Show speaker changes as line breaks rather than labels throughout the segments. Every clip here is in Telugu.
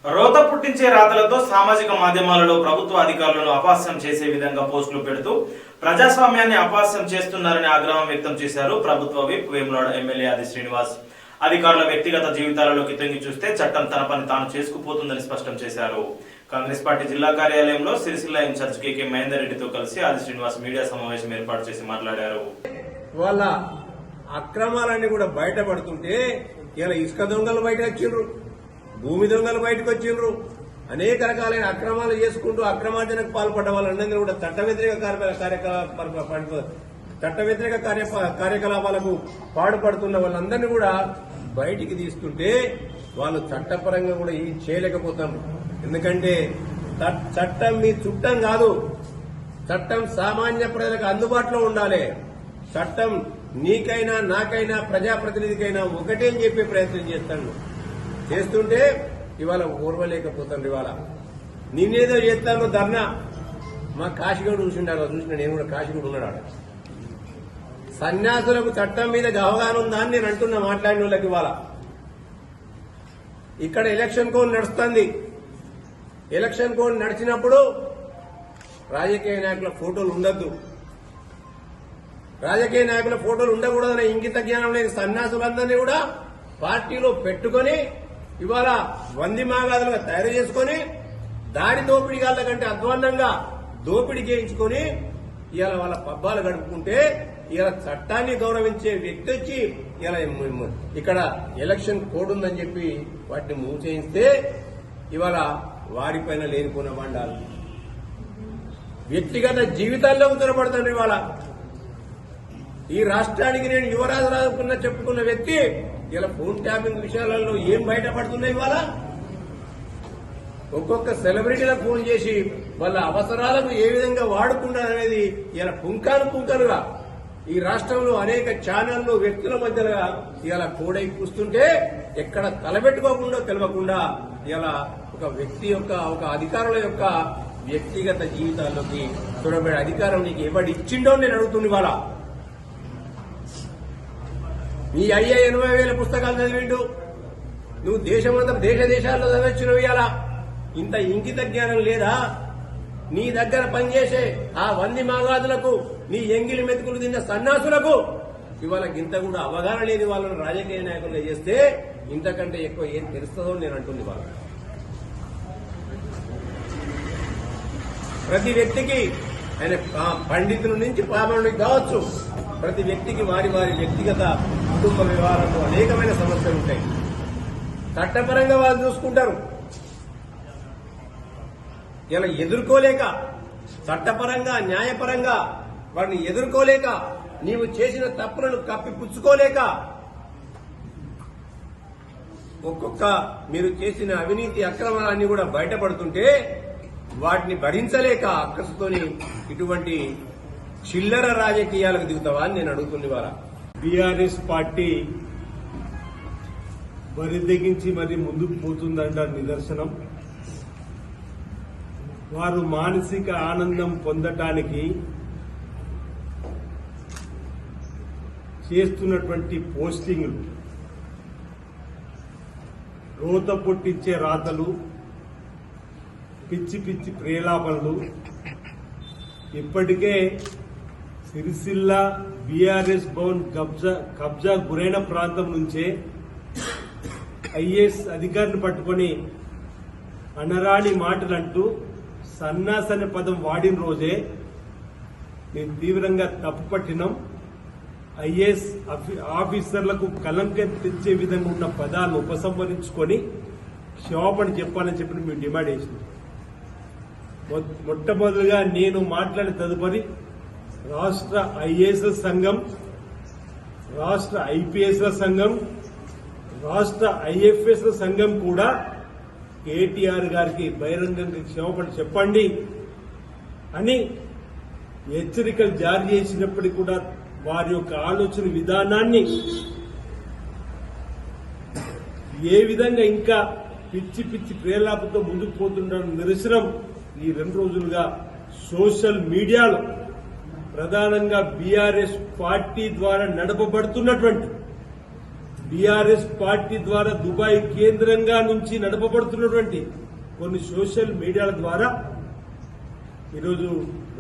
రోత పుట్టించే రాతలతో సామాజిక మాధ్యమాలలో ప్రభుత్వ అధికారులను అపహాస్యం చేసే విధంగా పోస్టులు పెడుతూ ప్రజాస్వామ్యాన్ని అపహాస్యం చేస్తున్నారని ఆగ్రహం వ్యక్తం చేశారు ప్రభుత్వ విప్ వేములవాడ ఎమ్మెల్యే ఆది శ్రీనివాస్. అధికారుల వ్యక్తిగత జీవితాలలోకి తొంగి చూస్తే చట్టం తన పని తాను చేసుకుపోతుందని స్పష్టం చేశారు. కాంగ్రెస్ పార్టీ జిల్లా కార్యాలయంలో సిరిసిల్ల ఇన్ఛార్జ్ కేకే మహేందర్ రెడ్డితో కలిసి ఆది శ్రీనివాస్ మీడియా సమావేశం ఏర్పాటు చేసి మాట్లాడారు.
వాళ్ళ అక్రమాలన్నీ కూడా బయటపడుతుంటే ఇలా ఇసుక దొంగలు బయటకు వచ్చిండ్రు, భూమి దొంగలు బయటకు వచ్చిండ్రు, అనేక రకాలైన అక్రమాలు చేసుకుంటూ అక్రమార్జనకు పాల్పడ్డ వాళ్ళందరినీ కూడా చట్ట వ్యతిరేక కార్యకలాపాలకు పాటుపడుతున్న వాళ్ళందరినీ కూడా బయటికి తీస్తుంటే వాళ్ళు చట్టపరంగా కూడా ఏం చేయలేకపోతాం. ఎందుకంటే చట్టం మీ చుట్టం కాదు, చట్టం సామాన్య ప్రజలకు అందుబాటులో ఉండాలి. చట్టం నీకైనా నాకైనా ప్రజాప్రతినిధికైనా ఒకటే అని చెప్పే ప్రయత్నం చేస్తుంటే ఇవాళ ఓర్వలేకపోతాను. ఇవాళ నిన్నేదో చేస్తాను ధర్నా, మా కాశీగూడు చూసిండా, చూసిన నేను కూడా కాశీగూడు ఉన్నాడు. సన్యాసులకు చట్టం మీద అవగాహన ఉందా అని నేను అంటున్నా మాట్లాడిన వాళ్ళకి. ఇవాళ ఇక్కడ ఎలక్షన్ కోడ్ నడుస్తుంది. ఎలక్షన్ కోడ్ నడిచినప్పుడు రాజకీయ నాయకుల ఫోటోలు ఉండద్దు, రాజకీయ నాయకుల ఫోటోలు ఉండకూడదనే ఇంగిత జ్ఞానం లేని సన్యాసులందరినీ కూడా పార్టీలో పెట్టుకుని ఇవాళ వంది మాగాదులుగా తయారు చేసుకుని దాడి దోపిడీగాళ్ల కంటే అధ్వాన్నంగా దోపిడీ చేయించుకుని ఇవాళ వాళ్ళ పబ్బాలు గడుపుకుంటే ఇలా చట్టాన్ని గౌరవించే వ్యక్తి వచ్చి ఇలా ఇక్కడ ఎలక్షన్ కోడ్ ఉందని చెప్పి వాటిని మూవ్ చేయిస్తే ఇవాళ వారిపైన లేనిపోయిన మండాలు వ్యక్తిగత జీవితాల్లో ఉత్తరపడుతుంది. ఇవాళ ఈ రాష్ట్రానికి నేను యువరాజు రాజుకున్న చెప్పుకున్న వ్యక్తి ఇలా ఫోన్ ట్యాపింగ్ విషయాలలో ఏం బయటపడుతున్నాయి. ఇవాళ ఒక్కొక్క సెలబ్రిటీలకు ఫోన్ చేసి వాళ్ళ అవసరాలకు ఏ విధంగా వాడుకుంటారనేది ఇలా పుంకానుగా ఈ రాష్ట్రంలో అనేక ఛానళ్లు వ్యక్తుల మధ్యగా ఇలా కోడై కూస్తుంటే ఎక్కడ తలబెట్టుకోకుండా తెలియకుండా ఇలా ఒక వ్యక్తి యొక్క ఒక అధికారుల యొక్క వ్యక్తిగత జీవితాల్లోకి చూడబడే అధికారం నీకు ఎవడు ఇచ్చిండో నేను అడుగుతుంది. ఇవాళ నీ అయ్యా 80,000 పుస్తకాలు చదివిండు, నువ్వు దేశమంతా దేశాల్లో చదివించినవి. ఇవాళ ఇంత ఇంకిత జ్ఞానం లేదా నీ దగ్గర పనిచేసే ఆ వంది మాగాదులకు, నీ ఎంగిలి మెతుకులు తిన్న సన్నాసులకు ఇవాళ ఇంత కూడా అవగాహన లేని వాళ్ళని రాజకీయ నాయకులు చేస్తే ఇంతకంటే ఎక్కువ ఏం తెలుస్తుందో నేను అంటుంది. వాళ్ళు ప్రతి వ్యక్తికి ఆయన పండితుల నుంచి పామరుడికి కావచ్చు, ప్రతి వ్యక్తికి వారి వారి వ్యక్తిగత కుటుంబ వ్యవహారంలో అనేకమైన సమస్యలు ఉంటాయి. చట్టపరంగా వాళ్ళు చూసుకుంటారు. ఇలా ఎదుర్కోలేక చట్టపరంగా న్యాయపరంగా వారిని ఎదుర్కోలేక నీవు చేసిన తప్పులను కప్పిపుచ్చుకోలేక ఒక్కొక్క మీరు చేసిన అవినీతి అక్రమాలన్నీ కూడా బయటపడుతుంటే వాటిని భరించలేక అక్కసుతోని ఇటువంటి చిల్లర రాజకీయాలకు దిగుతావా అని నేను అడుగుతుంది. వారా
బీఆర్ఎస్ పార్టీ బరిదెగించి మరి ముందుకు పోతుందంట నిదర్శనం. వారు మానసిక ఆనందం పొందటానికి చేస్తున్నటువంటి పోస్టింగ్లు, రోత పుట్టించే రాతలు, పిచ్చి పిచ్చి ప్రేలాపనలు ఇప్పటికే సిరిసిల్ల బీఆర్ఎస్ భవన్ కబ్జా గురైన ప్రాంతం నుంచే ఐఏఎస్ అధికారిని పట్టుకొని అనరాని మాటలంటూ సన్నాస్ అనే పదం వాడిన రోజే మేము తీవ్రంగా తప్పుపట్టినాం. ఐఏఎస్ ఆఫీసర్లకు కలంకం తెచ్చే విధంగా ఉన్న పదాలను ఉపసంహరించుకొని క్షమాపణ చెప్పాలని చెప్పి మేము డిమాండ్ చేసినాం. మొట్టమొదటిగా నేను మాట్లాడిన తదుపరి రాష్ట్ర ఐఏఎస్ సంఘం, రాష్ట్ర ఐపీఎస్ సంఘం, రాష్ట్ర ఐఎఫ్ఎస్ సంఘం కూడా కేటీఆర్ గారికి బహిరంగంగా క్షమాపణ చెప్పండి అని హెచ్చరికలు జారీ చేసినప్పటికీ కూడా వారి యొక్క ఆలోచన విధానాన్ని ఏ విధంగా ఇంకా పిచ్చి పిచ్చి ప్రేలాపతో ముందుకు పోతుండడం నిరసనం ఈ 2 రోజులుగా సోషల్ మీడియాలో ప్రధానంగా బీఆర్ఎస్ పార్టీ ద్వారా నడపబడుతున్నటువంటి బీఆర్ఎస్ పార్టీ ద్వారా దుబాయ్ కేంద్రంగా నుంచి నడపబడుతున్నటువంటి కొన్ని సోషల్ మీడియాల ద్వారా ఈరోజు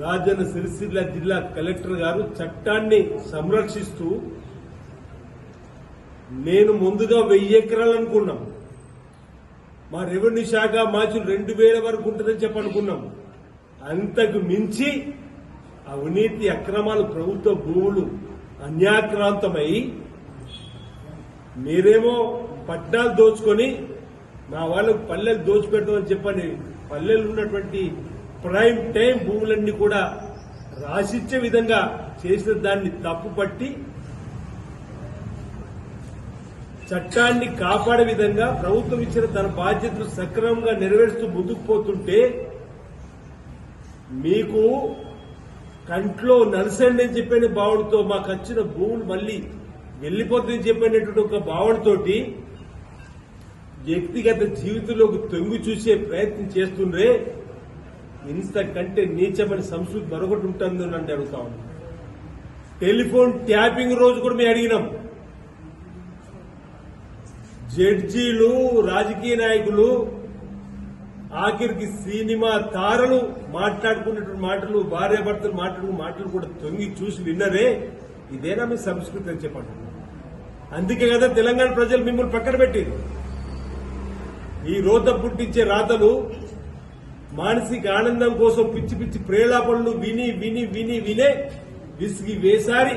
రాజన్న సిరిసిల్ల జిల్లా కలెక్టర్ గారు చట్టాన్ని సంరక్షిస్తూ నేను ముందుగా 1000 ఎకరాలు అనుకున్నాం, మా రెవెన్యూ శాఖ మాచులు 2000 వరకు ఉంటుందని చెప్పనుకున్నాం. అంతకు మించి అవినీతి అక్రమాలు, ప్రభుత్వ భూములు అన్యాక్రాంతమై మీరేమో పట్టాలు దోచుకొని మా వాళ్ళకు పల్లెలు దోచిపెట్టమని చెప్పని పల్లెలు ఉన్నటువంటి ప్రైమ్ టైం భూములన్నీ కూడా రాసిచ్చే విధంగా చేసిన దాన్ని తప్పుపట్టి చట్టాన్ని కాపాడే విధంగా ప్రభుత్వం ఇచ్చిన తన బాధ్యతలు సక్రమంగా నెరవేరుస్తూ ముందుకు పోతుంటే మీకు కంట్లో నలసండి అని చెప్పిన భావనతో మాకు వచ్చిన భూములు మళ్లీ వెళ్లిపోతుందని చెప్పినటువంటి ఒక భావనతోటి వ్యక్తిగత జీవితంలోకి తొంగి చూసే ప్రయత్నం చేస్తుండ్రే. ఇంతకంటే నీచమైన సంస్కృతి మరొకటి ఉంటుందని నన్ను అడుగుతా ఉన్నాను. టెలిఫోన్ ట్యాపింగ్ రోజు కూడా మేము అడిగినాం. జడ్జీలు, రాజకీయ నాయకులు, ఆఖరికి సినిమా తారలు మాట్లాడుకున్నటువంటి మాటలు, భార్యాభర్తలు మాట్లాడుకున్న మాటలు కూడా తొంగి చూసి విన్నరే. ఇదేనా మీ సంస్కృతి అని చెప్పండి. అందుకే కదా తెలంగాణ ప్రజలు మిమ్మల్ని పక్కన పెట్టింది. ఈ రోత పుట్టించే రాతలు, మానసిక ఆనందం కోసం పిచ్చి పిచ్చి ప్రేలాపనలు విని విని విని వినే విసిగి వేసారి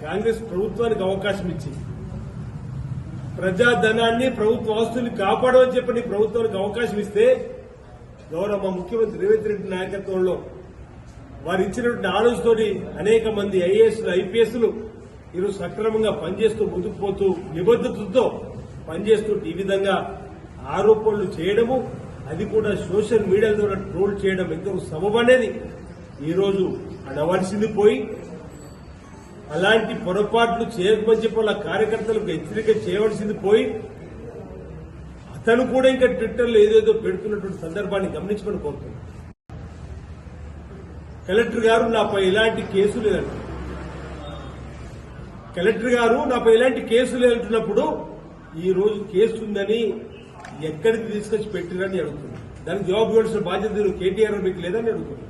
కాంగ్రెస్ ప్రభుత్వానికి అవకాశం ఇచ్చింది. ప్రజాధనాన్ని, ప్రభుత్వ ఆస్తుల్ని కాపాడమని చెప్పని ప్రభుత్వానికి అవకాశం ఇస్తే గౌరవ ముఖ్యమంత్రి రేవంత్ రెడ్డి నాయకత్వంలో వారు ఇచ్చినటువంటి ఆలోచనతోటి అనేక మంది ఐఏఎస్లు, ఐపీఎస్లు ఈరోజు సక్రమంగా పనిచేస్తూ ముందుకు పోతూ నిబద్దతతో పనిచేస్తూ ఈ విధంగా ఆరోపణలు చేయడము, అది కూడా సోషల్ మీడియా ద్వారా ట్రోల్ చేయడం ఎంతవరకు సబబనేది ఈరోజు అనవలసింది పోయి, అలాంటి పొరపాట్లు చేయకమని చెప్పి వాళ్ళ కార్యకర్తలకు హెచ్చరిక చేయవలసింది పోయి, అతను కూడా ఇంకా ట్విట్టర్లో ఏదేదో పెడుతున్నటువంటి సందర్భాన్ని గమనించమని కోరుతున్నాను. కలెక్టర్ గారు నాపై ఎలాంటి కేసు లేదంట. కలెక్టర్ గారు నాపై ఎలాంటి కేసు లేదంటున్నప్పుడు ఈ రోజు కేసు ఉందని ఎక్కడికి తీసుకొచ్చి పెట్టిరని అడుగుతున్నాను. దానికి జవాబు ఇవ్వాల్సిన బాధ్యత కేటీఆర్ మీకు లేదని అడుగుతున్నాను.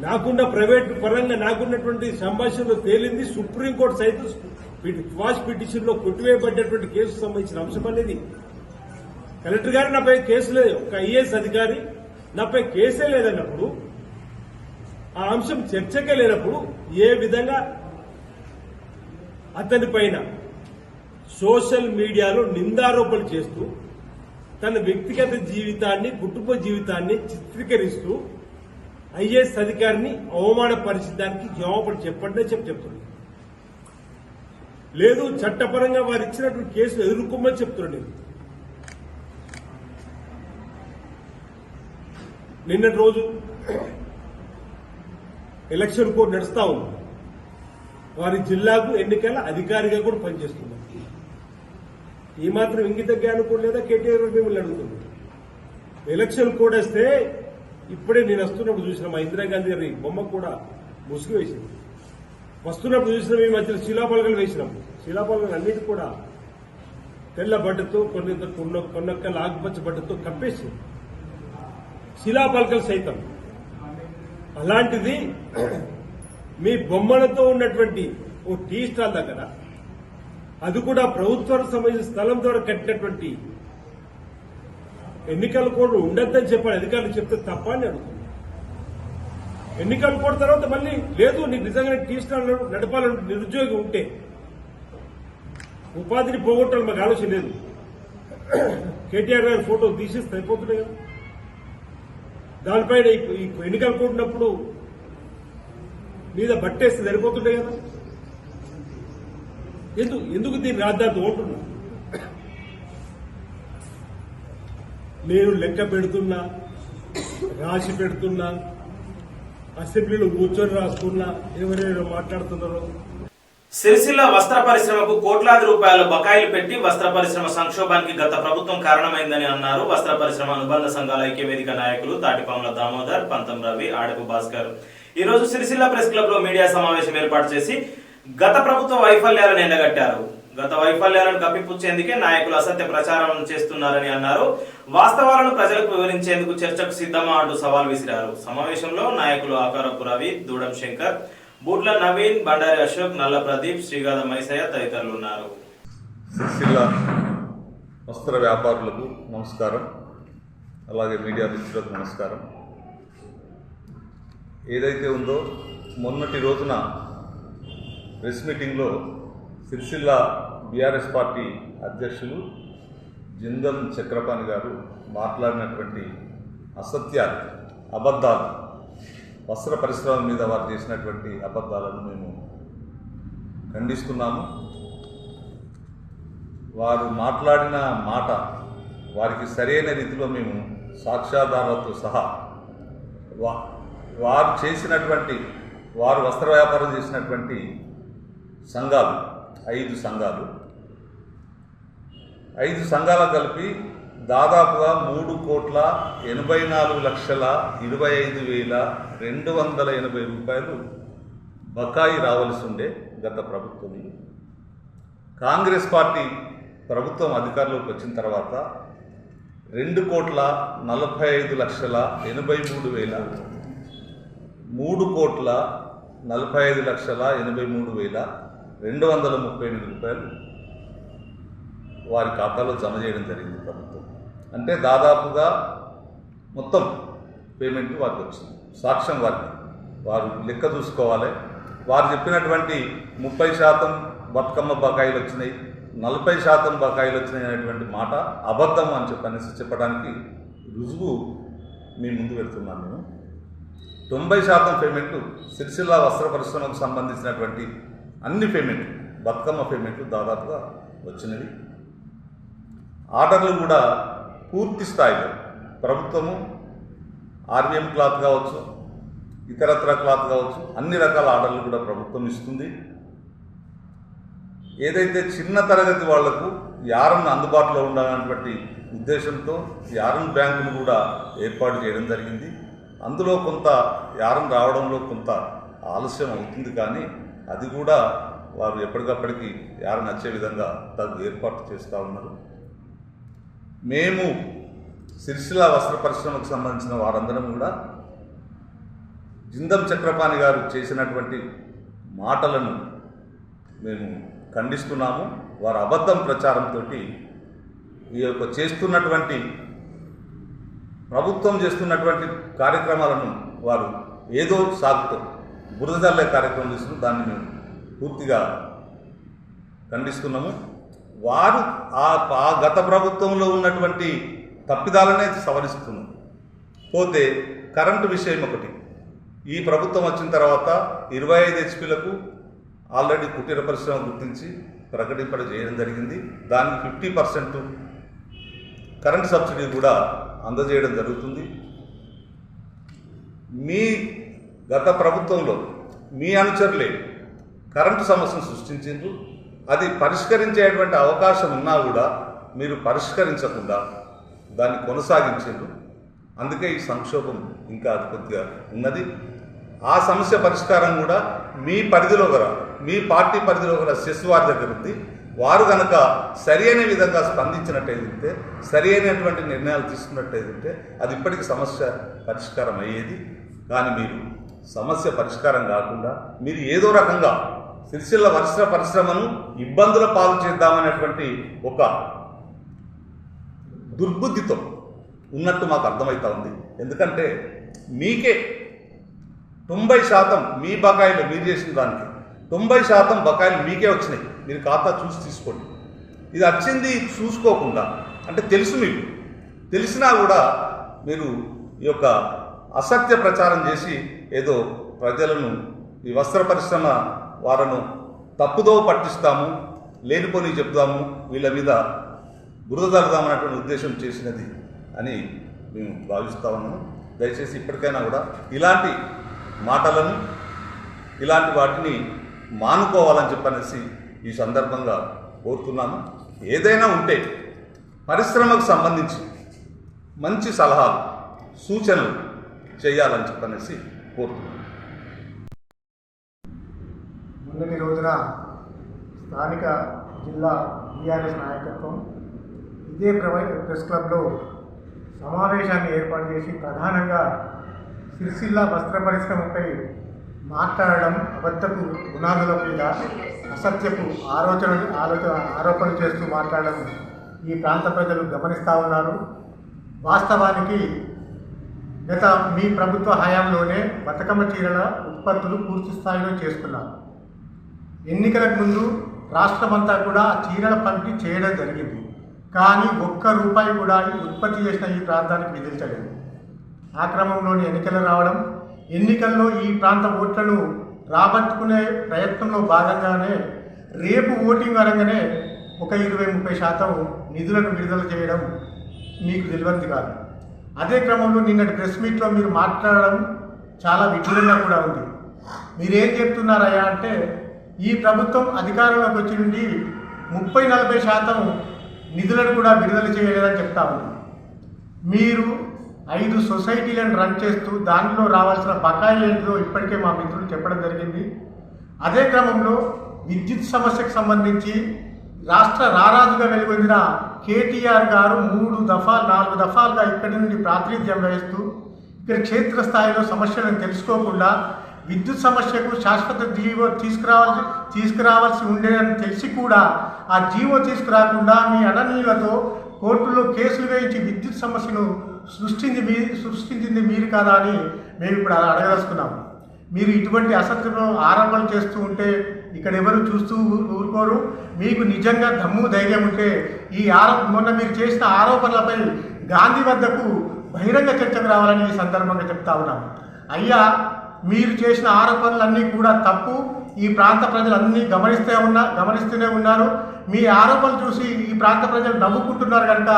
నాకున్న ప్రైవేట్ పరంగా నాకున్నటువంటి సంభాషణలో తేలింది, సుప్రీంకోర్టు సైతం క్వాష్ పిటిషన్ లో కొట్టివేయబడ్డటువంటి కేసుకు సంబంధించిన అంశం అనేది. కలెక్టర్ గారు నాపై కేసు లేదు, ఒక ఐఏఎస్ అధికారి నాపై కేసే లేదన్నప్పుడు, ఆ అంశం చర్చకే లేనప్పుడు ఏ విధంగా అతని పైన సోషల్ మీడియాలో నిందారోపణలు చేస్తూ తన వ్యక్తిగత జీవితాన్ని, కుటుంబ జీవితాన్ని చిత్రీకరిస్తూ ఐఏఎస్ అధికారిని అవమానపరిచడానికి జవాబులు చెప్పండి అని చెప్తున్నాను. లేదు, చట్టపరంగా వారు ఇచ్చినటువంటి కేసులు ఎదుర్కోమని చెప్తున్నాను. నిన్నటి రోజు ఎలక్షన్ కోడ్ నడుస్తా ఉంది. వారి జిల్లాకు ఎన్నికల అధికారిగా కూడా పనిచేస్తున్నారు. ఈ మాత్రం ఇంగిత జ్ఞానం కూడా లేదా కేటీఆర్ మిమ్మల్ని అడుగుతున్నారు. ఎలక్షన్ కోడ్ వస్తే ఇప్పుడే నేను వస్తున్నప్పుడు చూసిన మా ఇందిరాగాంధీ గారి బొమ్మ కూడా ముసుగు వేసింది. వస్తున్నప్పుడు చూసిన మేము మధ్యలో శిలాపలకలు వేసినాం. శిలాపలకలు అన్నిటి కూడా తెల్ల బట్టతో, కొన్నొక్క ఆకుపచ్చ బట్టతో కప్పేసి శిలాపలకలు సైతం. అలాంటిది మీ బొమ్మలతో ఉన్నటువంటి ఓ టీ స్టాల్ దగ్గర, అది కూడా ప్రభుత్వానికి సంబంధించిన స్థలం ద్వారా కట్టినటువంటి ఎన్నికల కోడ్ ఉండద్దని చెప్పాలి అధికారులు చెప్తే తప్ప అని అడుగుతుంది. ఎన్నికల కోడ్ తర్వాత మళ్ళీ లేదు, నీకు నిజంగానే టీ స్టాల్ నడపాలని నిరుద్యోగి ఉంటే ఉపాధిని పోగొట్టాలని మాకు ఆలోచన లేదు. కేటీఆర్ గారి ఫోటో తీసేస్తే అయిపోతున్నాయి కదా. దానిపైన ఈ ఎన్నికల కోడ్ ఉన్నప్పుడు మీద బట్టేస్తే సరిపోతుంటాయి కదా. ఎందుకు దీన్ని రాద్దాంతో ఉంటున్నా? నేను లెక్క పెడుతున్నా, రాసి పెడుతున్నా, అసెంబ్లీలో కూర్చొని రాసుకున్నా, ఎవరెవరో మాట్లాడుతున్నారో.
సిరిసిల్ల వస్త్ర పరిశ్రమకు కోట్లాది రూపాయల బకాయిలు పెట్టి వస్త్ర పరిశ్రమ సంక్షోభానికి గత ప్రభుత్వం కారణమైందని అన్నారు వస్త్ర పరిశ్రమ అనుబంధ సంఘాల ఐక్యవేదిక నాయకులు తాటిపాముల దామోదర్, పంతం రవి, ఆడపు భాస్కర్. ఈ రోజు సిరిసిల్ల ప్రెస్ క్లబ్ లో మీడియా సమావేశం ఏర్పాటు చేసి గత ప్రభుత్వ వైఫల్యాలను ఎండగట్టారు. గత వైఫల్యాలను కప్పిపుచ్చేందుకే నాయకులు అసత్య ప్రచారం చేస్తున్నారని అన్నారు. వాస్తవాలను ప్రజలకు వివరించేందుకు చర్చకు సిద్ధమా అంటూ సవాల్ విసిరారు. సమావేశంలో నాయకులు ఆకారపు రవి, దూడం శంకర్, బూట్ల నవీన్, బండారి అశోక్, నల్ల ప్రదీప్, శ్రీగాద మైసయ్య తదితరులు ఉన్నారు.
సిరిసిల్ల వస్త్ర వ్యాపారులకు నమస్కారం, అలాగే మీడియా మిత్రులకు నమస్కారం. ఏదైతే ఉందో మొన్నటి రోజున ప్రెస్ మీటింగ్లో సిరిసిల్ల బీఆర్ఎస్ పార్టీ అధ్యక్షులు జిందం చక్రపాణి గారు మాట్లాడినటువంటి అసత్యాలు, అబద్ధాలు, వస్త్ర పరిశ్రమ మీద వారు చేసినటువంటి అబద్ధాలను మేము ఖండిస్తున్నాము. వారు మాట్లాడిన మాట వారికి సరైన రీతిలో మేము సాక్ష్యాధారాలతో సహా వారు చేసినటువంటి వస్త్ర వ్యాపారం చేసినటువంటి సంఘాలు 5 సంఘాలు కలిపి దాదాపుగా 3,84,25,280 రూపాయలు బకాయి రావాల్సి ఉండే గత ప్రభుత్వం. కాంగ్రెస్ పార్టీ ప్రభుత్వం అధికారంలోకి వచ్చిన తర్వాత 2,45,83,000 3,45,83,238 రూపాయలు వారి ఖాతాలో జమ చేయడం జరిగింది ప్రభుత్వం. అంటే దాదాపుగా మొత్తం పేమెంట్ వారికి వచ్చింది. సాక్ష్యం వారు లెక్క చూసుకోవాలి. వారు చెప్పినటువంటి 30% బతుకమ్మ బకాయిలు వచ్చినాయి, 40% బకాయిలు వచ్చినాయి అనేటువంటి మాట అబద్ధం అని చెప్పడానికి రుజువు మీ ముందు పెడుతున్నాను. నేను 90% పేమెంట్లు సిరిసిల్ల వస్త్ర పరిశ్రమకు సంబంధించినటువంటి అన్ని పేమెంట్లు, బతుకమ్మ పేమెంట్లు దాదాపుగా వచ్చినవి. ఆర్డర్లు కూడా పూర్తి స్థాయిలో ప్రభుత్వము ఆర్వీఎం క్లాత్ కావచ్చు, ఇతరత్ర క్లాత్ కావచ్చు, అన్ని రకాల ఆర్డర్లు కూడా ప్రభుత్వం ఇస్తుంది. ఏదైతే చిన్న తరగతి వాళ్లకు యారన్ అందుబాటులో ఉండాలన్నటువంటి ఉద్దేశంతో యారన్ బ్యాంకును కూడా ఏర్పాటు చేయడం జరిగింది. అందులో కొంత యారన్ రావడంలో కొంత ఆలస్యం అవుతుంది, కానీ అది కూడా వారు ఎప్పటికప్పటికి యారన్ వచ్చే విధంగా తగు ఏర్పాటు చేస్తూ ఉన్నారు. మేము సిరిసిల్ల వస్త్ర పరిశ్రమకు సంబంధించిన వారందరం కూడా జిందం చక్రపాణి గారు చేసినటువంటి మాటలను మేము ఖండిస్తున్నాము. వారు అబద్ధం ప్రచారంతో ఈ యొక్క ప్రభుత్వం చేస్తున్నటువంటి కార్యక్రమాలను వారు ఏదో సాగుతో బురద జల్లే కార్యక్రమం చేస్తున్నారు. దాన్ని మేము పూర్తిగా ఖండిస్తున్నాము. వారు ఆ గత ప్రభుత్వంలో ఉన్నటువంటి తప్పిదాలనే సవరిస్తున్నారు. పోతే కరెంటు విషయం ఒకటి, ఈ ప్రభుత్వం వచ్చిన తర్వాత 25 హెచ్పీలకు ఆల్రెడీ కుటీర పరిశ్రమ గుర్తించి ప్రకటింపడం చేయడం జరిగింది. దానికి 50% కరెంటు సబ్సిడీ కూడా అందజేయడం జరుగుతుంది. మీ గత ప్రభుత్వంలో మీ అనుచరులే కరెంటు సమస్యను సృష్టించారు. అది పరిష్కరించేటువంటి అవకాశం ఉన్నా కూడా మీరు పరిష్కరించకుండా దాన్ని కొనసాగించారు. అందుకే ఈ సంక్షోభం ఇంకా కొద్దిగా ఉన్నది. ఆ సమస్య పరిష్కారం కూడా మీ పరిధిలో గల, మీ పార్టీ పరిధిలో గల సెస్ వారి దగ్గర ఉంది. వారు కనుక సరి అయిన విధంగా స్పందించినట్టయితే, సరి అయినటువంటి నిర్ణయాలు తీసుకున్నట్టయితే అది ఇప్పటికీ సమస్య పరిష్కారం అయ్యేది. కానీ మీరు సమస్య పరిష్కారం కాకుండా మీరు ఏదో రకంగా సిరిసిల్ల వస్త్ర పరిశ్రమను ఇబ్బందుల పాలు చేద్దామనేటువంటి ఒక దుర్బుద్ధితో ఉన్నట్టు మాకు అర్థమవుతా ఉంది. ఎందుకంటే మీకే 90% మీ బకాయిలు, మీరు చేసిన దానికి 90% బకాయిలు మీకే వచ్చినాయి. మీరు ఖాతా చూసి తీసుకోండి. ఇది వచ్చింది చూసుకోకుండా, అంటే తెలుసు, మీకు తెలిసినా కూడా మీరు ఈ యొక్క అసత్య ప్రచారం చేసి ఏదో ప్రజలను, ఈ వస్త్ర పరిశ్రమ వారిను తప్పుదో పట్టిస్తాము, లేనిపోని చెప్తాము, వీళ్ళ మీద బురద జల్లుదామన్నటువంటి ఉద్దేశం చేసినది అని మేము భావిస్తా ఉన్నాము. దయచేసి ఇప్పటికైనా కూడా ఇలాంటి మాటలను, ఇలాంటి వాటిని మానుకోవాలని చెప్పనేసి ఈ సందర్భంగా కోరుతున్నాము. ఏదైనా ఉంటే పరిశ్రమకు సంబంధించి మంచి సలహాలు, సూచనలు చేయాలని చెప్పనేసి కోరుతున్నాము.
నిన్నటి రోజున స్థానిక జిల్లా టీఆర్ఎస్ నాయకత్వం ఇదే ప్రెస్ క్లబ్లో సమావేశాన్ని ఏర్పాటు చేసి ప్రధానంగా సిరిసిల్ల వస్త్ర పరిశ్రమపై మాట్లాడడం, అబద్ధపు గుణాదుల మీద అసత్యపు ఆరోపణలు చేస్తూ మాట్లాడడం ఈ ప్రాంత ప్రజలు గమనిస్తూ ఉన్నారు. వాస్తవానికి గత మీ ప్రభుత్వ హయాంలోనే బతుకమ్మ చీరల ఉత్పత్తులు పూర్తి స్థాయిలో చేసుకున్నారు. ఎన్నికలకు ముందు రాష్ట్రమంతా కూడా చీరల పంపిణీ చేయడం జరిగింది. కానీ ఒక్క రూపాయి కూడా ఉత్పత్తి చేసిన ఈ ప్రాంతానికి విధించలేదు. ఆ క్రమంలోని ఎన్నికలు రావడం, ఎన్నికల్లో ఈ ప్రాంత ఓట్లను రాబట్టుకునే ప్రయత్నంలో భాగంగానే రేపు ఓటింగ్ అనగానే ఒక 20-30% నిధులను విడుదల చేయడం మీకు తెలియదు కాదు. అదే క్రమంలో నిన్నటి ప్రెస్ మీట్లో మీరు మాట్లాడడం చాలా విడ్డూరంగా కూడా ఉంది. మీరేం చెప్తున్నారయ్యా అంటే ఈ ప్రభుత్వం అధికారంలోకి వచ్చి నుండి 30-40% నిధులను కూడా విడుదల చేయలేదని చెప్తా ఉంది. మీరు 5 సొసైటీలను రన్ చేస్తూ దానిలో రావాల్సిన బకాయి ఏంటో ఇప్పటికే మా మిత్రులు చెప్పడం జరిగింది. అదే క్రమంలో విద్యుత్ సమస్యకు సంబంధించి రాష్ట్ర రారాజుగా వెలుగొందిన కేటీఆర్ గారు 4 దఫాలుగా ఇక్కడి నుండి ప్రాతినిధ్యం వహిస్తూ ఇక్కడ క్షేత్రస్థాయిలో సమస్యలను తెలుసుకోకుండా విద్యుత్ సమస్యకు శాశ్వత జీవో తీసుకురావాల్సి ఉండేదని తెలిసి కూడా ఆ జీవో తీసుకురాకుండా మీ అననీయులతో కోర్టులో కేసులు వేయించి విద్యుత్ సమస్యను సృష్టించింది మీరు కాదా అని మేము ఇప్పుడు అలా అడగదలుచుకున్నాము. మీరు ఇటువంటి అసత్యపు ఆరోపణలు చేస్తూ ఉంటే ఇక్కడ ఎవరు చూస్తూ ఊరుకోరు. మీకు నిజంగా దమ్ము ధైర్యం ఉంటే ఈ మొన్న మీరు చేసిన ఆరోపణలపై గాంధీ వద్దకు బహిరంగ చర్చకు రావాలని ఈ సందర్భంగా చెప్తా ఉన్నాం. అయ్యా, మీరు చేసిన ఆరోపణలన్నీ కూడా తప్పు. ఈ ప్రాంత ప్రజలన్నీ గమనిస్తూనే ఉన్నారు. మీ ఆరోపణలు చూసి ఈ ప్రాంత ప్రజలు నవ్వుకుంటున్నారు కనుక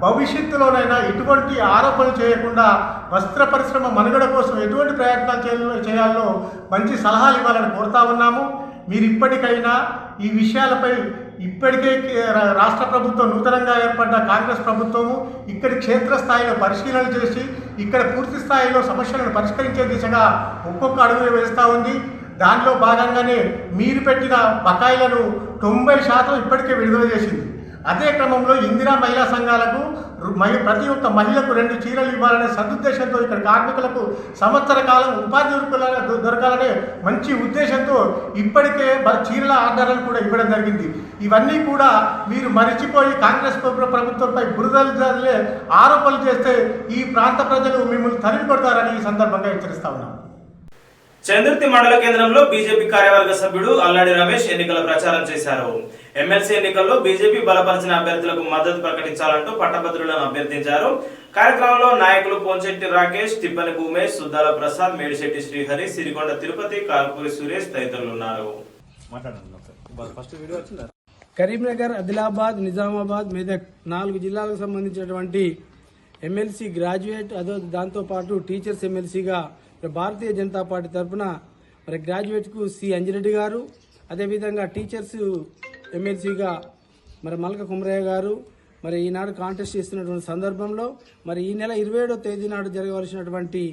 భవిష్యత్తులోనైనా ఇటువంటి ఆరోపణలు చేయకుండా వస్త్ర పరిశ్రమ మనుగడ కోసం ఎటువంటి ప్రయత్నాలు చేయాలో మంచి సలహాలు ఇవ్వాలని కోరుతా ఉన్నాము. మీరు ఇప్పటికైనా ఈ విషయాలపై ఇప్పటికే రాష్ట్ర ప్రభుత్వం నూతనంగా ఏర్పడ్డ కాంగ్రెస్ ప్రభుత్వము ఇక్కడి క్షేత్రస్థాయిలో పరిశీలన చేసి ఇక్కడ పూర్తి స్థాయిలో సమస్యలను పరిష్కరించే దిశగా ఒక్కొక్క అడుగు వేస్తూ ఉంది. దానిలో భాగంగానే మీరు పెట్టిన బకాయిలను 90% ఇప్పటికే విడుదల చేసింది. అదే క్రమంలో ఇందిరా మహిళా సంఘాలకు ప్రతి ఒక్క మహిళకు 2 చీరలు ఇవ్వాలనే సదుద్దేశంతో ఇక్కడ కార్మికులకు సంవత్సర కాలం ఉపాధి దొరకాలనే మంచి ఉద్దేశంతో ఇప్పటికే చీరల ఆర్డర్లను కూడా ఇవ్వడం జరిగింది. ఇవన్నీ కూడా మీరు మరిచిపోయి కాంగ్రెస్ ప్రభుత్వంపై బురదలే ఆరోపణలు చేస్తే ఈ ప్రాంత ప్రజలు మిమ్మల్ని తరిమి కొడతారని ఈ సందర్భంగా హెచ్చరిస్తా ఉన్నాం.
చందుర్తి మండల కేంద్రంలో బీజేపీ కార్యవర్గ సభ్యుడు అల్లాడి రమేష్ ఎన్నికల ప్రచారం చేశారు. ఎమ్మెల్సీ ఎన్నికల్లో బీజేపీ బలపరిచిన అభ్యర్థులకు మద్దతు ప్రకటించాలంటూ పట్టభద్రులను అభ్యర్థించారు. కార్యక్రమంలో నాయకులు పొంచెట్టి రాకేష్, తిప్పని భూమేష్, సుద్దాల ప్రసాద్, మేడిశెట్టి శ్రీహరి, సిరికొండ తిరుపతి, కాల్పూరి సురేష్ తదితరులు ఉన్నారు.
కరీంనగర్, ఆదిలాబాద్, నిజామాబాద్, మెదక్ 4 జిల్లాలకు సంబంధించినటువంటి ఎమ్మెల్సీ గ్రాడ్యుయేట్ దాంతోపాటు టీచర్స్ ఎమ్మెల్సీగా భారతీయ జనతా పార్టీ తరఫున మరి గ్రాడ్యుయేట్కు సి అంజిరెడ్డి గారు, అదేవిధంగా టీచర్స్ ఎమ్మెల్సీగా మరి మల్క కుమరయ్య గారు మరి ఈనాడు కాంటెస్ట్ చేస్తున్నటువంటి సందర్భంలో మరి ఈ నెల 27వ తేదీ నాడు జరగవలసినటువంటి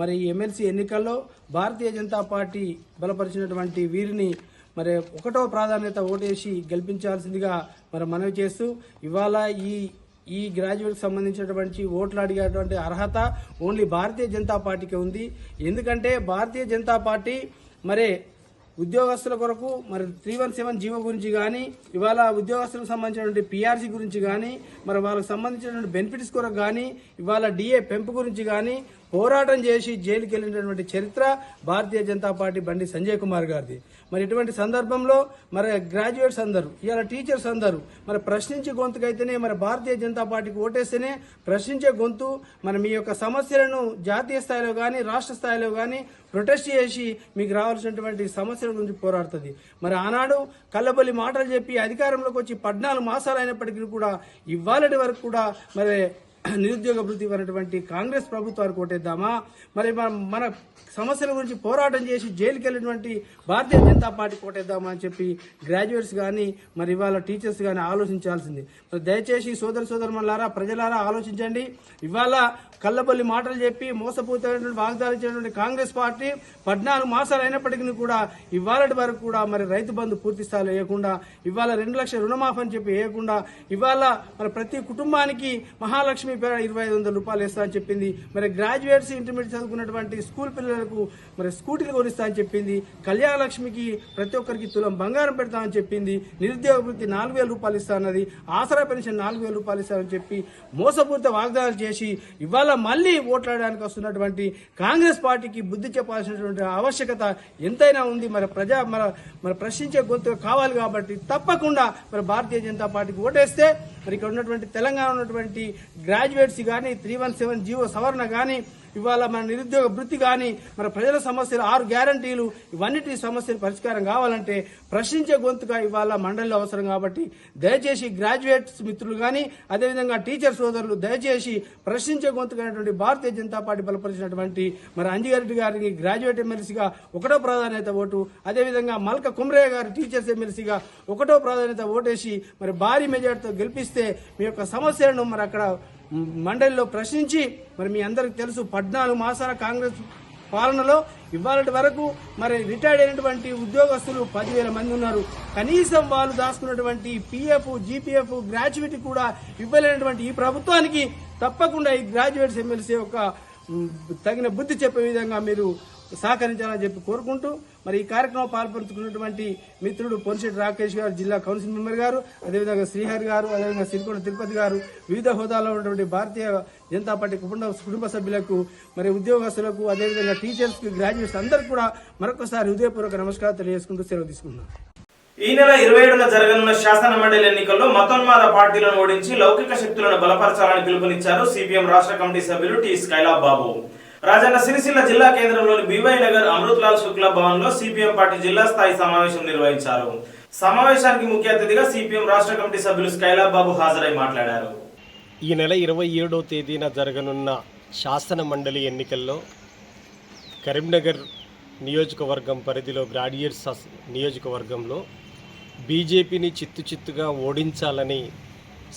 మరి ఈ ఎమ్మెల్సీ ఎన్నికల్లో భారతీయ జనతా పార్టీ బలపరిచినటువంటి వీరిని మరి 1వ ప్రాధాన్యత ఓటేసి గెలిపించాల్సిందిగా మరి మనవి చేస్తూ ఇవాళ ఈ గ్రాడ్యుయేట్కి సంబంధించినటువంటి ఓట్లు అడిగేటువంటి అర్హత ఓన్లీ భారతీయ జనతా పార్టీకి ఉంది. ఎందుకంటే భారతీయ జనతా పార్టీ మరి ఉద్యోగస్తుల కొరకు మరి 317 జీవో గురించి కానీ ఇవాళ ఉద్యోగస్తులకు సంబంధించినటువంటి పీఆర్సీ గురించి కానీ మరి వాళ్ళకి సంబంధించినటువంటి బెనిఫిట్స్ కొరకు కానీ ఇవాళ డిఏ పెంపు గురించి కానీ పోరాటం చేసి జైలుకి వెళ్ళినటువంటి చరిత్ర భారతీయ జనతా పార్టీ బండి సంజయ్ కుమార్ గారిది. మరి ఇటువంటి సందర్భంలో మరి గ్రాడ్యుయేట్స్ అందరూ ఇవాళ టీచర్స్ అందరూ మరి ప్రశ్నించే గొంతుకైతేనే మరి భారతీయ జనతా పార్టీకి ఓటేస్తేనే ప్రశ్నించే గొంతు మరి మీ యొక్క సమస్యలను జాతీయ స్థాయిలో కానీ రాష్ట్ర స్థాయిలో కానీ ప్రొటెస్ట్ చేసి మీకు రావాల్సినటువంటి సమస్యల గురించి పోరాడుతుంది. మరి ఆనాడు కల్లబొల్లి మాటలు చెప్పి అధికారంలోకి వచ్చి 14 మాసాలు అయినప్పటికీ కూడా ఇవాళటి వరకు కూడా మరి నిరుద్యోగ భృతి ఇవ్వనటువంటి కాంగ్రెస్ ప్రభుత్వానికి ఓటేద్దామా, మరి మన సమస్యల గురించి పోరాటం చేసి జైలుకి వెళ్ళినటువంటి భారతీయ జనతా పార్టీకి ఓటేద్దామా అని చెప్పి గ్రాడ్యుయేట్స్ కానీ మరి ఇవాళ టీచర్స్ కానీ ఆలోచించాల్సింది. మరి దయచేసి సోదరులారా ప్రజలారా ఆలోచించండి. ఇవాళ కళ్ళబొల్లి మాటలు చెప్పి మోసపూరితమైనటువంటి వాగ్దానాలు ఇచ్చినటువంటి కాంగ్రెస్ పార్టీ 14 మాసాలు అయినప్పటికీ కూడా ఇవాళ వరకు కూడా మరి రైతు బంధు పూర్తి స్థాయిలో వేయకుండా, ఇవాళ 2 లక్షల రుణమాఫీ అని చెప్పి వేయకుండా, ఇవాళ మరి ప్రతి కుటుంబానికి మహాలక్ష్మి పేర 2500 రూపాయలు వేస్తా అని చెప్పింది. మరి గ్రాడ్యుయేట్స్ ఇంటర్మీడియట్ చదువుకున్నటువంటి స్కూల్ పిల్లలకు మరి స్కూటీలు కొనిస్తా అని చెప్పింది. కళ్యాణ లక్ష్మికి ప్రతి ఒక్కరికి తులం బంగారం పెడతామని చెప్పింది. నిరుద్యోగ వృత్తి 4000 రూపాయలు ఇస్తానన్నది. ఆసరా పెన్షన్ 4000 రూపాయలు ఇస్తామని చెప్పి మోసపూరిత వాగ్దానాలు చేసి ఇవాళ మళ్లీ ఓట్లాడడానికి వస్తున్నటువంటి కాంగ్రెస్ పార్టీకి బుద్ధి చెప్పాల్సినటువంటి ఆవశ్యకత ఎంతైనా ఉంది. మరి ప్రశ్నించే గొంతు కావాలి కాబట్టి తప్పకుండా మరి భారతీయ జనతా పార్టీకి ఓటేస్తే మరి ఇక్కడ ఉన్నటువంటి తెలంగాణ ఉన్నటువంటి గ్రాడ్యుయేట్స్ కానీ 317 జీవో సవరణ కానీ ఇవాళ మన నిరుద్యోగ వృత్తి కానీ మన ప్రజల సమస్యలు 6 గ్యారంటీలు ఇవన్నిటి సమస్యలు పరిష్కారం కావాలంటే ప్రశ్నించే గొంతుగా ఇవాళ మండలిలో అవసరం. కాబట్టి దయచేసి గ్రాడ్యుయేట్స్ మిత్రులు కానీ అదేవిధంగా టీచర్ సోదరులు దయచేసి ప్రశ్నించే గొంతుగా భారతీయ జనతా పార్టీ బలపరిచినటువంటి మరి అంజిగారెడ్డి గారికి గ్రాడ్యుయేట్ ఎమ్మెల్సీగా 1వ ప్రాధాన్యత ఓటు, అదేవిధంగా మల్క కుమ్రయ్య గారు టీచర్స్ ఎమ్మెల్సీగా 1వ ప్రాధాన్యత ఓటేసి మరి భారీ మెజార్టీతో గెలిపిస్తే మీ యొక్క సమస్యలను మరి అక్కడ మండలిలో ప్రశ్నించి మరి మీ అందరికి తెలుసు 14 మాసాల కాంగ్రెస్ పాలనలో ఇవాళ వరకు మరి రిటైర్డ్ అయినటువంటి ఉద్యోగస్తులు 10,000 మంది ఉన్నారు. కనీసం వాళ్ళు దాచుకున్నటువంటి పిఎఫ్, జీపీఎఫ్, గ్రాడ్యుయేట్ కూడా ఇవ్వలేనటువంటి ఈ ప్రభుత్వానికి తప్పకుండా ఈ గ్రాడ్యుయేట్స్ ఎమ్మెల్సీ యొక్క తగిన బుద్ధి చెప్పే విధంగా మీరు సహకరించాలని చెప్పి కోరుకుంటూ మరి ఈ కార్యక్రమం పాల్పంచుకున్నటువంటి మిత్రుడు పొన్షెట్టి రాకేష్ గారు, జిల్లా కౌన్సిల్ మెంబర్ గారు, అదేవిధంగా శ్రీహరి గారు, అదేవిధంగా సిరికొండ తిరుపతి గారు, వివిధ హోదాలో ఉన్నటువంటి భారతీయ జనతా పార్టీ కుటుంబ సభ్యులకు మరి ఉద్యోగస్తులకు అదేవిధంగా టీచర్స్ కు గ్రాడ్యుయేట్స్ అందరికీ కూడా మరొకసారి హృదయపూర్వక నమస్కారం తెలియజేసుకుంటూ సెలవు తీసుకుంటున్నాను.
ఈ నెల 27న జరగనున్న శాసన మండలి ఎన్నికల్లో మతోన్మాద పార్టీలను ఓడించి లౌకిక శక్తులను బలపరచాలని పిలుపునిచ్చారు సిపిఎం రాష్ట్ర కమిటీ సభ్యులు టి స్కైలాబ్ బాబు. రాజన్న సిరిసిల్ల జిల్లా కేంద్రంలోని బీవై నగర్ అమృత్లాల్ శుక్లా భవన్ లో సిపిఎం పార్టీ జిల్లా స్థాయి సమావేశం నిర్వహించారు. సమావేశానికి ముఖ్య అతిథిగా సిపిఎం రాష్ట్ర కమిటీ సభ్యులు స్కైలాబ్ బాబు హాజరై మాట్లాడారు.
ఈ నెల 27వ తేదీన జరగనున్న శాసన మండలి ఎన్నికల్లో కరీంనగర్ నియోజకవర్గం పరిధిలో గ్రాడ్యుయేట్స్ నియోజకవర్గంలో బీజేపీని చిత్తుగా ఓడించాలని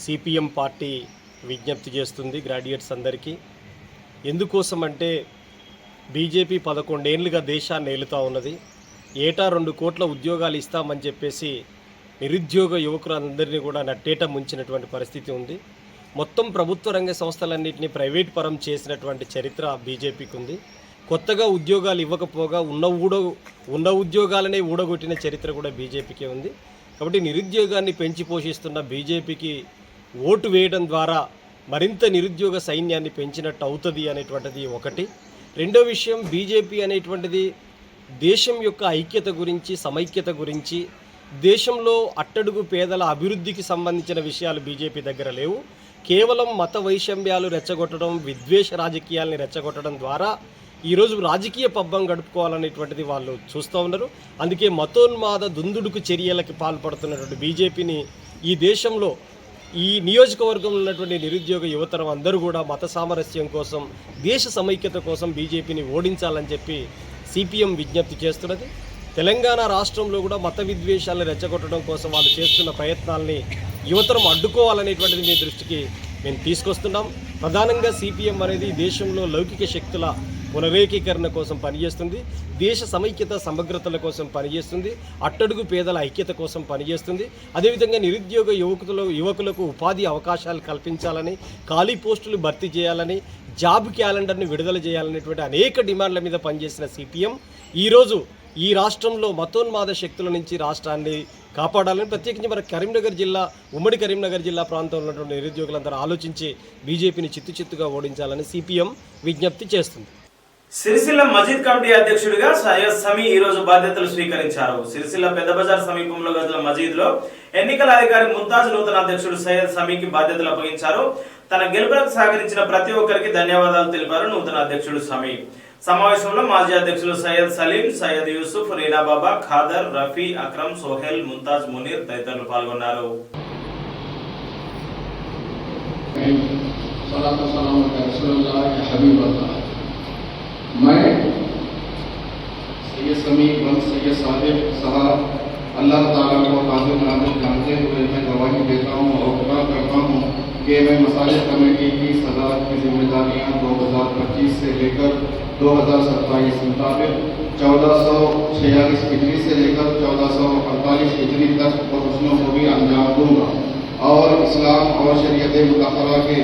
సిపిఎం పార్టీ విజ్ఞప్తి చేస్తుంది గ్రాడ్యుయేట్స్ అందరికీ. ఎందుకోసమంటే బీజేపీ 11 ఏళ్లుగా దేశాన్ని ఏలుతూ ఉన్నది. ఏటా 2 కోట్ల ఉద్యోగాలు ఇస్తామని చెప్పేసి నిరుద్యోగ యువకులందరినీ కూడా నట్టేట ముంచినటువంటి పరిస్థితి ఉంది. మొత్తం ప్రభుత్వ రంగ సంస్థలన్నింటినీ ప్రైవేట్ పరం చేసినటువంటి చరిత్ర బీజేపీకి ఉంది. కొత్తగా ఉద్యోగాలు ఇవ్వకపోగా ఉన్న ఉద్యోగాలనే ఊడగొట్టిన చరిత్ర కూడా బీజేపీకే ఉంది. కాబట్టి నిరుద్యోగాన్ని పెంచి పోషిస్తున్న బీజేపీకి ఓటు వేయడం ద్వారా మరింత నిరుద్యోగ సైన్యాన్ని పెంచినట్టు అవుతుంది అనేటువంటిది ఒకటి. రెండో విషయం, బీజేపీ అనేటువంటిది దేశం యొక్క ఐక్యత గురించి, సమైక్యత గురించి, దేశంలో అట్టడుగు పేదల అభివృద్ధికి సంబంధించిన విషయాలు బీజేపీ దగ్గర లేవు. కేవలం మత వైషమ్యాలు రెచ్చగొట్టడం, విద్వేష రాజకీయాల్ని రెచ్చగొట్టడం ద్వారా ఈరోజు రాజకీయ పబ్బం గడుపుకోవాలనేటువంటిది వాళ్ళు చూస్తూ ఉన్నారు. అందుకే మతోన్మాద దుందుడుకు చర్యలకి పాల్పడుతున్నటువంటి బీజేపీని ఈ దేశంలో ఈ నియోజకవర్గంలో ఉన్నటువంటి నిరుద్యోగ యువతరం అందరూ కూడా మత సామరస్యం కోసం, దేశ సమైక్యత కోసం బీజేపీని ఓడించాలని చెప్పి సిపిఎం విజ్ఞప్తి చేస్తున్నది. తెలంగాణ రాష్ట్రంలో కూడా మత విద్వేషాలను రెచ్చగొట్టడం కోసం వాళ్ళు చేస్తున్న ప్రయత్నాల్ని యువతరం అడ్డుకోవాలనేటువంటిది మీ దృష్టికి మేము తీసుకొస్తున్నాం. ప్రధానంగా సిపిఎం అనేది దేశంలో లౌకిక శక్తుల పునరేకీకరణ కోసం పనిచేస్తుంది, దేశ సమైక్యత సమగ్రతల కోసం పనిచేస్తుంది, అట్టడుగు పేదల ఐక్యత కోసం పనిచేస్తుంది. అదేవిధంగా నిరుద్యోగ యువకులకు ఉపాధి అవకాశాలు కల్పించాలని, ఖాళీ పోస్టులు భర్తీ చేయాలని, జాబ్ క్యాలెండర్ని విడుదల చేయాలనేటువంటి అనేక డిమాండ్ల మీద పనిచేసిన సిపిఎం ఈరోజు ఈ రాష్ట్రంలో మతోన్మాద శక్తుల నుంచి రాష్ట్రాన్ని కాపాడాలని, ప్రత్యేకించి మన కరీంనగర్ జిల్లా, ఉమ్మడి కరీంనగర్ జిల్లా ప్రాంతంలో ఉన్నటువంటి నిరుద్యోగులందరూ ఆలోచించి బీజేపీని చిత్తుగా ఓడించాలని సిపిఎం విజ్ఞప్తి చేస్తుంది.
సిరిసిల్ల మజీద్ కమిటీ అధ్యక్షుడిగా సయ్యద్ సమీ ఈ రోజు బాధ్యతలు స్వీకరించారు. సిరిసిల్ల పెద్ద బజార్ సమీపంలో గల మజీద్ లో ఎన్నికల అధికారి ముంతాజ్ నూతన అధ్యక్షుడు సయ్యద్ సమీకి బాధ్యతలు అప్పగించారు. తన గెలుపులకు సహకరించిన ప్రతి ఒక్కరికి ధన్యవాదాలు తెలిపారు నూతన అధ్యక్షుడు సమీ. సమావేశంలో మాజీ అధ్యక్షులు సయ్యద్ సలీం, సయ్యద్ యూసుఫ్, రీనా బాబా, ఖాదర్, రఫీ, అక్రమ్, సోహెల్, ముంతాజ్, మునీర్ తదితరులు పాల్గొన్నారు.
मैं सैयद समी वन सैयद सादिक साहब अल्लाह ताला को काबिल नाबिल जानते हुए मैं गवाही देता हूँ और खुदा करता हूँ कि मैं मसाजिद कमेटी की सदारत की जिम्मेदारियाँ 2025 से लेकर 2027 मुताबिक 1446 हिजरी से लेकर 1448 हिजरी तक प्रोफेशनों को भी अंजाम दूंगा और इस्लाम और शरीयत मुतहरा के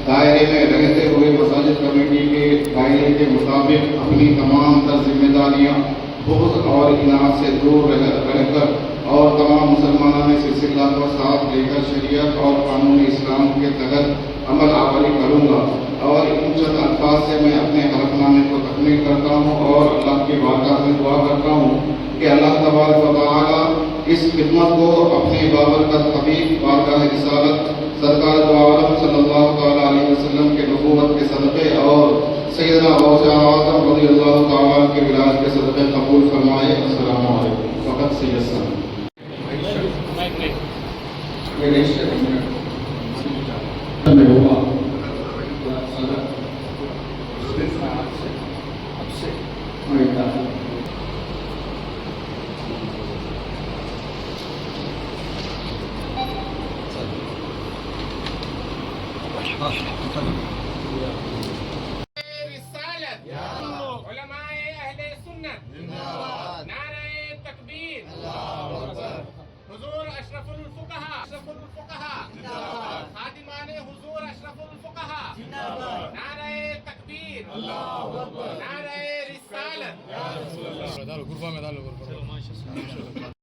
दायरे में रहते हुए मसाजिद कमेटी के दायरे के मुताबिक अपनी तमाम तर जिम्मेदारियाँ बुग़्ज़ और इनात से दूर रहकर और तमाम मुसलमानों ने सिलसिला को साथ लेकर शरीयत और कानून इस्लाम के तहत अमल आवरी करूँगा। और इन चंद अल्फाज से मैं अपने हलफनामे को तकमील करता हूँ और अल्लाह की बारगाह में दुआ करता हूँ कि अल्लाह तबारक व तआला इस खिदमत को अपने बाबरकत हबीब बारगाह रिसालत सरकार दो आलम सल्लल्लाहु तआला अलैहि वसल्लम के नबूवत के सदक़े और सैयदना गौसे आज़म रज़ियल्लाहु तआला के विलायत के सदक़े कबूल फरमाए। अस्सलामु अलैकुम। फ़क़त सैयद
हुजूर अशरफुल फुक़हा खादिमाने हुजूर अशरफुल फुक़हा नारे तकबीर अल्लाहु अकबर नारे रिसालत या रसूल अल्लाह डालो गुरबा में डालो माशाअल्लाह।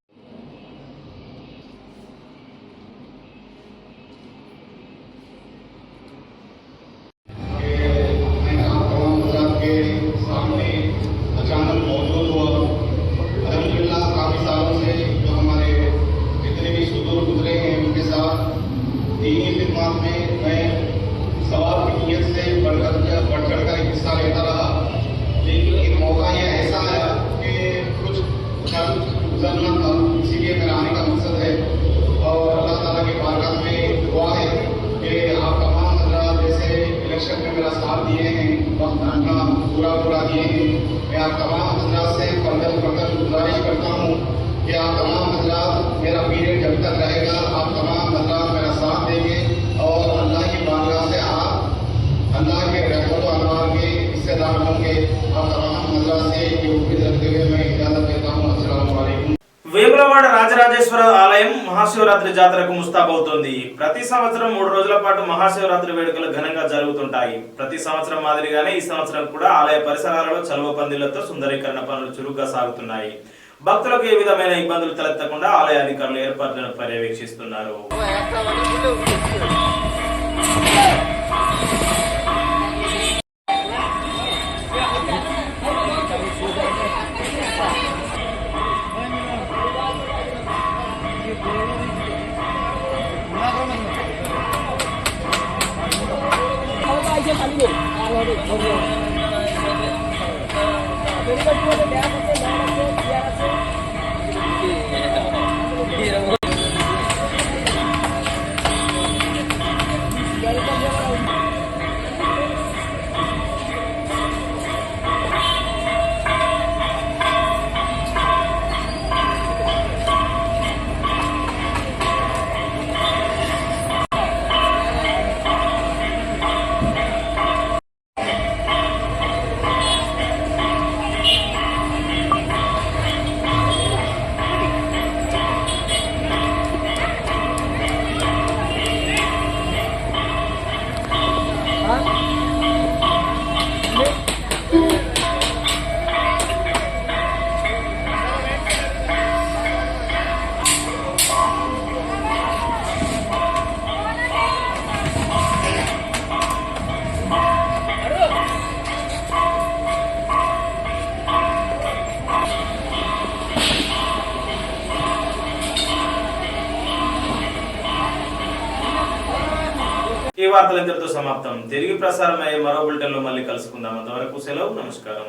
इसीलिए मेरा आने का मकसद है और अल्लाह ताला की बारगाह में दुआ है कि आप तमाम हज़रात जैसे इलेक्शन में मेरा साथ दिए हैं, वक्त अपना पूरा दिए हैं, मैं आप तमाम हज़रात से फर्दर गुजारिश करता हूँ कि आप तमाम हज़रात मेरा पीरियड जब तक रहेगा आप तमाम हज़रात मेरा साथ देंगे और अल्लाह की बारगाह से आप अल्लाह के रहमत व अनवार के हिस्सेदार होंगे। आप तमाम हज़रात से ये उम्मीद रखते हुए मैं इजाज़त देता हूँ। अस्सलामु अलैकुम।
వేములవాడ రాజరాజేశ్వర ఆలయం మహాశివరాత్రి జాతరకు ముస్తాబవుతోంది। ప్రతి సంవత్సరం 3 రోజుల పాటు మహాశివరాత్రి వేడుకలు ఘనంగా జరుగుతుంటాయి। ప్రతి సంవత్సరం మాదిరిగానే ఈ సంవత్సరం కూడా ఆలయ పరిసరాలలో చలువ పందిళ్లతో సుందరీకరణ పనులు చురుగ్గా సాగుతున్నాయి। భక్తులకు ఏ విధమైన ఇబ్బందులు తలెత్తకుండా ఆలయ అధికారులు ఏర్పాట్లను పర్యవేక్షిస్తున్నారు। ఈ వార్తలు ఇంతటితో సమాప్తం। తిరిగి ప్రసారమయ్యే మరో బులెటిన్లో మళ్ళీ కలుసుకుందాం। అంతవరకు సెలవు, నమస్కారం।